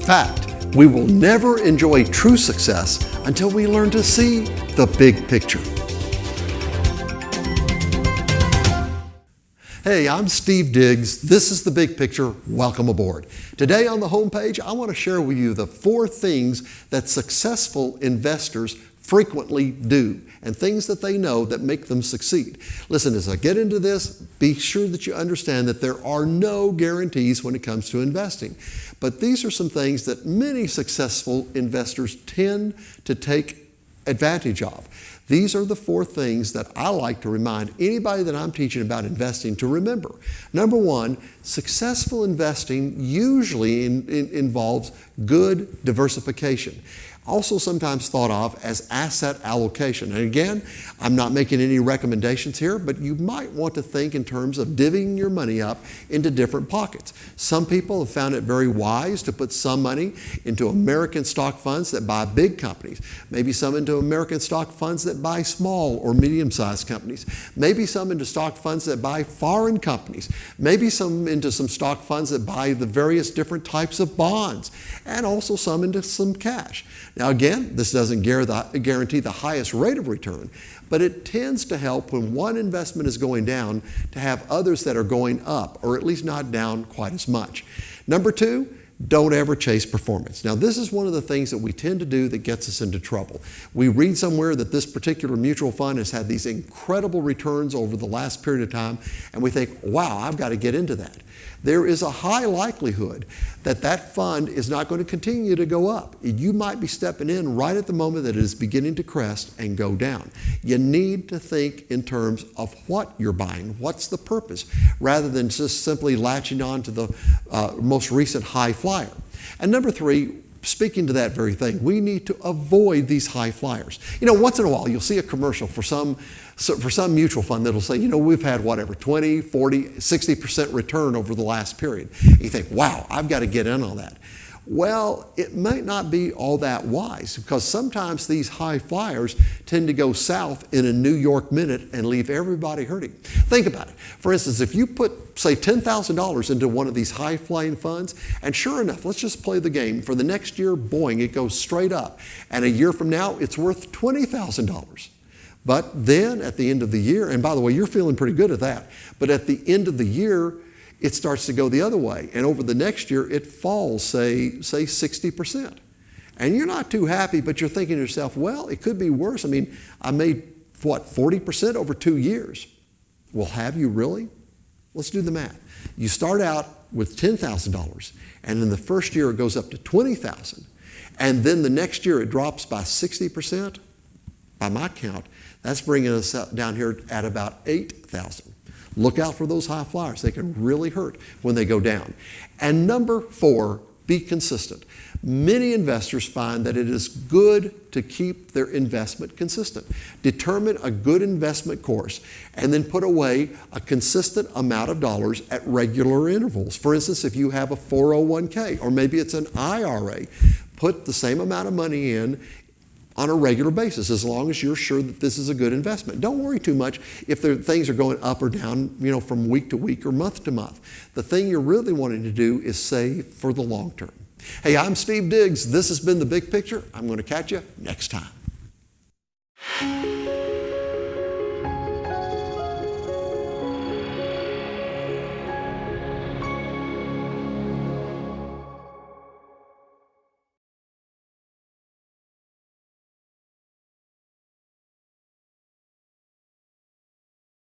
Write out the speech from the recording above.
fact, we will never enjoy true success until we learn to see the big picture. Hey, I'm Steve Diggs. This is The Big Picture. Welcome aboard. Today on the homepage, I want to share with you the 4 things that successful investors frequently do and things that they know that make them succeed. Listen, as I get into this, be sure that you understand that there are no guarantees when it comes to investing. But these are some things that many successful investors tend to take advantage of. These are the 4 things that I like to remind anybody that I'm teaching about investing to remember. Number 1, successful investing usually involves good diversification. Also sometimes thought of as asset allocation. And again, I'm not making any recommendations here, but you might want to think in terms of divvying your money up into different pockets. Some people have found it very wise to put some money into American stock funds that buy big companies, maybe some into American stock funds that buy small or medium-sized companies, maybe some into stock funds that buy foreign companies, maybe some into some stock funds that buy the various different types of bonds, and also some into some cash. Now again, this doesn't guarantee the highest rate of return, but it tends to help when one investment is going down to have others that are going up, or at least not down quite as much. Number 2, don't ever chase performance. Now this is one of the things that we tend to do that gets us into trouble. We read somewhere that this particular mutual fund has had these incredible returns over the last period of time, and we think, wow, I've got to get into that. There is a high likelihood that that fund is not going to continue to go up. You might be stepping in right at the moment that it is beginning to crest and go down. You need to think in terms of what you're buying, what's the purpose, rather than just simply latching on to the most recent high flyer. And number 3, speaking to that very thing, we need to avoid these high flyers. You know, once in a while you'll see a commercial for some mutual fund that'll say, you know, we've had whatever, 20, 40, 60% return over the last period. You think, wow, I've got to get in on that. Well, it might not be all that wise, because sometimes these high flyers tend to go south in a New York minute and leave everybody hurting. Think about it. For instance, if you put, say, $10,000 into one of these high flying funds, and sure enough, let's just play the game. For the next year, boing, it goes straight up. And a year from now, it's worth $20,000. But then at the end of the year, and by the way, you're feeling pretty good at that, but at the end of the year, it starts to go the other way. And over the next year, it falls, say 60%. And you're not too happy, but you're thinking to yourself, well, it could be worse. I mean, I made, what, 40% over 2 years? Well, have you really? Let's do the math. You start out with $10,000, and in the first year, it goes up to $20,000. And then the next year, it drops by 60%. By my count, that's bringing us down here at about $8,000. Look out for those high flyers. They can really hurt when they go down. And number 4, be consistent. Many investors find that it is good to keep their investment consistent. Determine a good investment course and then put away a consistent amount of dollars at regular intervals. For instance, if you have a 401k or maybe it's an IRA, put the same amount of money in on a regular basis, as long as you're sure that this is a good investment. Don't worry too much if things are going up or down, you know, from week to week or month to month. The thing you're really wanting to do is save for the long term. Hey, I'm Steve Diggs. This has been The Big Picture. I'm going to catch you next time.